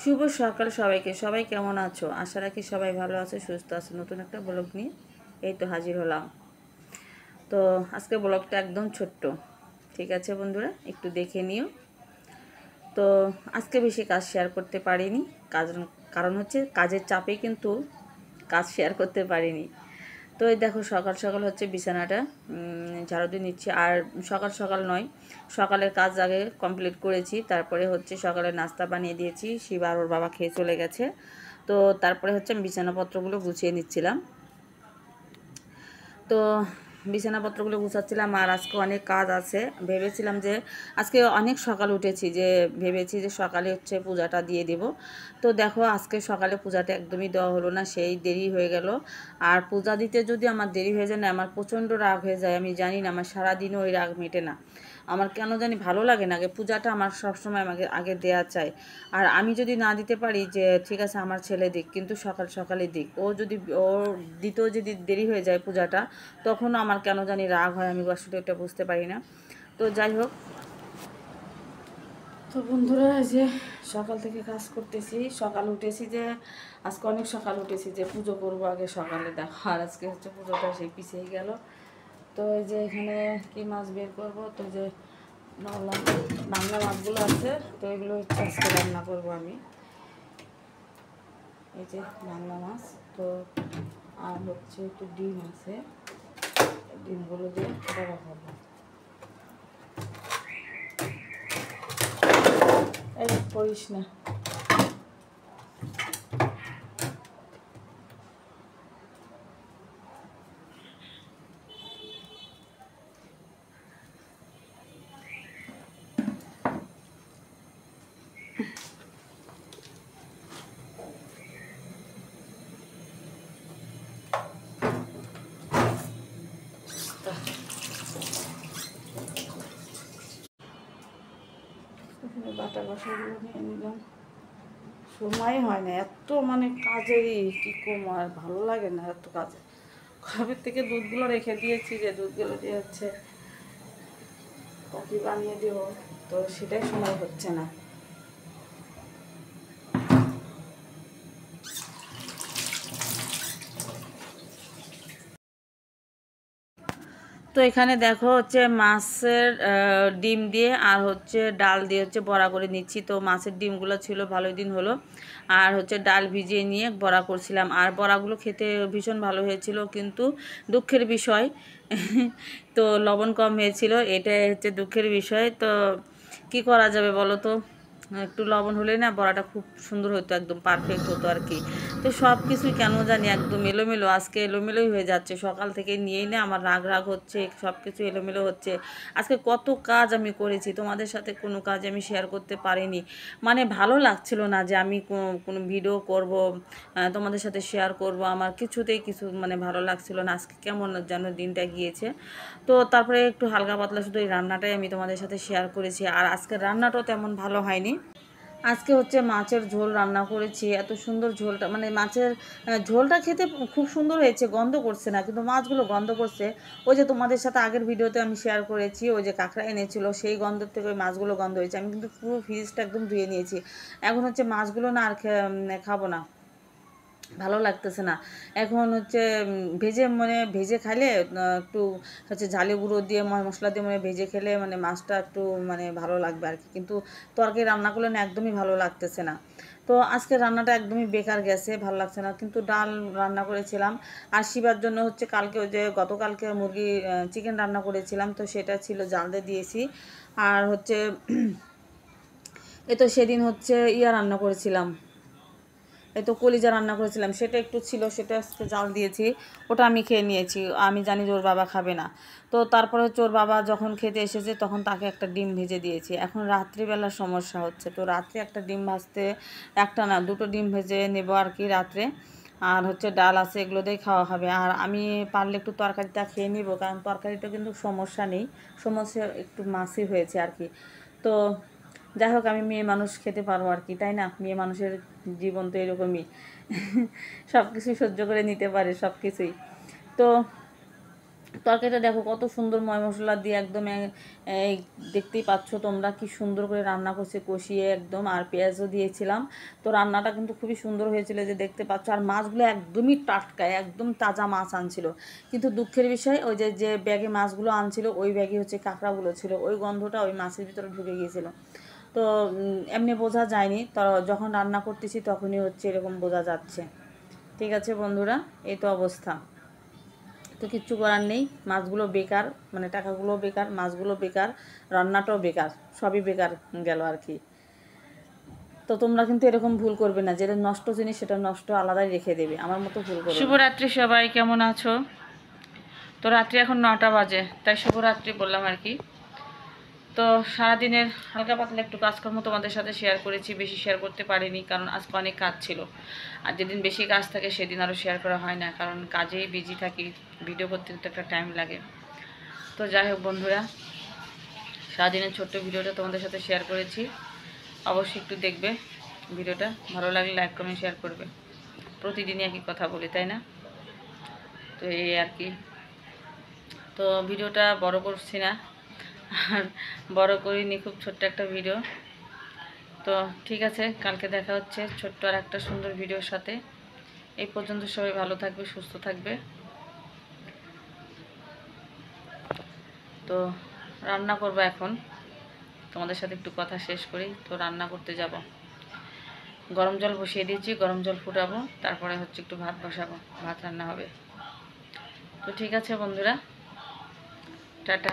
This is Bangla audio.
শুভ সকাল সবাইকে। সবাই কেমন আছো? আশা রাখি সবাই ভালো আছে, সুস্থ আছে। নতুন একটা ব্লগ নিয়ে এই তো হাজির হলাম। তো আজকে ব্লগটা একদম ছোট্ট, ঠিক আছে বন্ধুরা, একটু দেখে নিও। তো আজকে বেশি কাজ শেয়ার করতে পারিনি, কারণ হচ্ছে কাজের চাপে কিন্তু কাজ শেয়ার করতে পারিনি। তো এই দেখো সকাল সকাল হচ্ছে বিছানাটা ঝাড়ু দিয়ে নিচ্ছি। আর সকাল সকাল নয়, সকালের কাজ আগে কমপ্লিট করেছি, তারপরে হচ্ছে সকালে নাস্তা বানিয়ে দিয়েছি। শিবা আর ওর বাবা খেয়ে চলে গেছে। তো তারপরে হচ্ছে আমি বিছানাপত্রগুলো গুছিয়ে নিচ্ছিলাম। তো বিছানাপত্রগুলো গুছাচ্ছিলাম। আর আজকে অনেক কাজ আছে। ভেবেছিলাম যে আজকে অনেক সকাল উঠেছি, যে ভেবেছি যে সকালে হচ্ছে পূজাটা দিয়ে দেব। তো দেখো আজকে সকালে পূজাটা একদমই দেওয়া হলো না, সেই দেরি হয়ে গেল। আর পূজা দিতে যদি আমার দেরি হয়ে যায় না, আমার প্রচণ্ড রাগ হয়ে যায়। আমি জানি না, আমার সারাদিনও ওই রাগ মেটে না। আমার কেন জানি ভালো লাগে না। আগে পূজাটা আমার সবসময় আমাকে আগে দেয়া চাই। আর আমি যদি না দিতে পারি, যে ঠিক আছে আমার ছেলে দিক, কিন্তু সকাল সকালে দিক, ও যদি ও দিতেও যদি দেরি হয়ে যায় পূজাটা, তখনও আমার কেন জানি রাগ হয়। আমি আসলে এটা বুঝতে পারি না। তো যাই হোক, তো বন্ধুরা, এই যে সকাল থেকে কাজ করতেছি। সকাল উঠেছি যে আজকে অনেক সকাল উঠেছি যে পুজো করবো আগে সকালে, দেখো। আর আজকে হচ্ছে পুজোটা সেই পিছিয়ে গেল। তো এই যে এখানে কি মাছ বের করবো, তো যে বাংলা মাছগুলো আছে, তো এগুলো হচ্ছে আজকে রান্না করবো আমি। এই যে বাংলা মাছ, তো আর হচ্ছে একটু ডিম আছে, ডিমগুলো দিয়ে বড়া খাবো। এই করিস না। এখানে বাটা কষাগুলো নিয়ে নিলাম। সময় হয় না, এত মানে কাজেরই কী কম, আর ভালো লাগে না এত কাজে। কবে থেকে দুধগুলো রেখে দিয়েছি, যে দুধগুলো দিয়ে হচ্ছে কফি বানিয়ে দেবো, তো সেটাই সময় হচ্ছে না। তো এখানে দেখো হচ্ছে মাছের ডিম দিয়ে আর হচ্ছে ডাল দিয়ে হচ্ছে বড়া করে নিচ্ছি। তো মাছের ডিমগুলো ছিল, ভালোই দিন হলো। আর হচ্ছে ডাল ভিজিয়ে নিয়ে বড়া করছিলাম। আর বড়াগুলো খেতে ভীষণ ভালো হয়েছিল, কিন্তু দুঃখের বিষয় তো লবণ কম হয়েছিল, এটাই হচ্ছে দুঃখের বিষয়। তো কি করা যাবে বলো তো, একটু লবণ হলে না বড়াটা খুব সুন্দর হতো, একদম পারফেক্ট হতো আর কি। তো সব কিছুই কেন জানি একদম এলোমেলো, আজকে এলোমেলোই হয়ে যাচ্ছে। সকাল থেকে নিয়েই না আমার রাগ রাগ হচ্ছে, সব কিছু এলোমেলো হচ্ছে। আজকে কত কাজ আমি করেছি, তোমাদের সাথে কোনো কাজ আমি শেয়ার করতে পারিনি। মানে ভালো লাগছিল না যে আমি কোনো ভিডিও করব, তোমাদের সাথে শেয়ার করব, আমার কিছুতেই কিছু মানে ভালো লাগছিল না। আজকে কেমন যেন দিনটা গিয়েছে। তো তারপরে একটু হালকা পাতলা শুধু এই রান্নাটাই আমি তোমাদের সাথে শেয়ার করেছি। আর আজকের রান্নাটাও তেমন ভালো হয়নি। আজকে হচ্ছে মাছের ঝোল রান্না করেছি। এত সুন্দর ঝোলটা, মানে মাছের ঝোলটা খেতে খুব সুন্দর হয়েছে, গন্ধ করছে না, কিন্তু মাছগুলো গন্ধ করছে। ওই যে তোমাদের সাথে আগের ভিডিওতে আমি শেয়ার করেছি, ওই যে কাঁকড়া এনেছিল, সেই গন্ধ থেকে ওই মাছগুলো গন্ধ হয়েছে। আমি কিন্তু পুরো ফ্রিজটা একদম ধুয়ে নিয়েছি। এখন হচ্ছে মাছগুলো না আর খাবো না, ভালো লাগতেছে না। এখন হচ্ছে ভেজে, মানে ভেজে খাইলে একটু হচ্ছে ঝালে গুঁড়ো দিয়ে মশলা দিয়ে মানে ভেজে খেলে মানে মাছটা একটু মানে ভালো লাগবে আর কি। কিন্তু তরকারি রান্না করলে না একদমই ভালো লাগতেছে না। তো আজকে রান্নাটা একদমই বেকার গেছে, ভালো লাগছে না। কিন্তু ডাল রান্না করেছিলাম। আর শিবার জন্য হচ্ছে কালকে, ওই যে গতকালকে মুরগি চিকেন রান্না করেছিলাম, তো সেটা ছিল, জাল দিয়ে দিয়েছি। আর হচ্ছে এ তো সেদিন হচ্ছে রান্না করেছিলাম, এই তো কলিজা রান্না করেছিলাম, সেটা একটু ছিল, সেটা আজকে জাল দিয়েছি। ওটা আমি খেয়ে নিয়েছি, আমি জানি যে ওর বাবা খাবে না। তো তারপরে হচ্ছে ওর বাবা যখন খেতে এসেছে, তখন তাকে একটা ডিম ভেজে দিয়েছি। এখন রাত্রিবেলার সমস্যা হচ্ছে, তো রাত্রে একটা ডিম ভাজতে, একটা না দুটো ডিম ভেজে নেব আর কি রাত্রে। আর হচ্ছে ডাল আছে, এগুলো দিয়ে খাওয়া হবে। আর আমি পারলে একটু তরকারিটা খেয়ে নিব, কারণ তরকারিটা কিন্তু সমস্যা নেই, সমস্যা একটু মাছই হয়েছে আর কি। তো যাই হোক, আমি মেয়ে মানুষ খেতে পারবো আর কি, তাই না? মেয়ে মানুষের জীবন তো এরকমই সব কিছুই সহ্য করে নিতে পারে, সব কিছুই। তো তরকারিটা দেখো কত সুন্দর ময় মশলা দিয়ে একদম এই দেখতেই পাচ্ছ তোমরা কি সুন্দর করে রান্না করছে, কষিয়ে একদম, আর পেঁয়াজও দিয়েছিলাম। তো রান্নাটা কিন্তু খুবই সুন্দর হয়েছিল, যে দেখতে পাচ্ছ। আর মাছগুলো একদমই টাটকা, একদম তাজা মাছ আনছিল। কিন্তু দুঃখের বিষয় ওই যে যে ব্যাগে মাছগুলো আনছিল ওই ব্যাগে হচ্ছে কাঁকড়াগুলো ছিল, ওই গন্ধটা ওই মাছের ভিতরে ঢুকে গিয়েছিল। তো এমনি বোঝা যায়নি, তো যখন রান্না করতেছি তখনই হচ্ছে এরকম বোঝা যাচ্ছে। ঠিক আছে বন্ধুরা, এই তো অবস্থা। তো কিচ্ছু করার নেই, মাছগুলো বেকার, মানে টাকাগুলো বেকার, মাছগুলো বেকার, রান্নাটাও বেকার, সবই বেকার গেল আর কি। তো তোমরা কিন্তু এরকম ভুল করবে না, যেটা নষ্ট জিনিস সেটা নষ্ট আলাদাই রেখে দেবে, আমার মতো ভুল করবে না। শুভরাত্রি সবাই, কেমন আছো? তো রাত্রি এখন 9টা বাজে, তাই শুভরাত্রি বললাম আর কি। তো সারাদিনের হালকা পাতলা একটু কাজকর্ম তোমাদের সাথে শেয়ার করেছি, বেশি শেয়ার করতে পারিনি কারণ আজকে অনেক কাজ ছিল। আর যেদিন বেশি কাজ থাকে সেদিন আরও শেয়ার করা হয় না, কারণ কাজেই বিজি থাকি, ভিডিও করতে কিন্তু একটা টাইম লাগে। তো যাই হোক বন্ধুরা, সারাদিনের ছোট্ট ভিডিওটা তোমাদের সাথে শেয়ার করেছি, অবশ্যই একটু দেখবে ভিডিওটা, ভালো লাগলে লাইক কমেন্ট শেয়ার করবে। প্রতিদিনই একই কথা বলি, তাই না? তো এই আর কি। তো ভিডিওটা বড় করছি না, আর বড় করিনি, খুব ছোট্ট একটা ভিডিও। তো ঠিক আছে, কালকে দেখা হচ্ছে ছোট্ট আর একটা সুন্দর ভিডিওর সাথে। এই পর্যন্ত সবাই ভালো থাকবে, সুস্থ থাকবে। তো রান্না করবো এখন, তোমাদের সাথে একটু কথা শেষ করি। তো রান্না করতে যাব, গরম জল বসিয়ে দিয়েছি, গরম জল ফুটাবো, তারপরে হচ্ছে একটু ভাত বসাবো, ভাত রান্না হবে। তো ঠিক আছে বন্ধুরা, টাটা।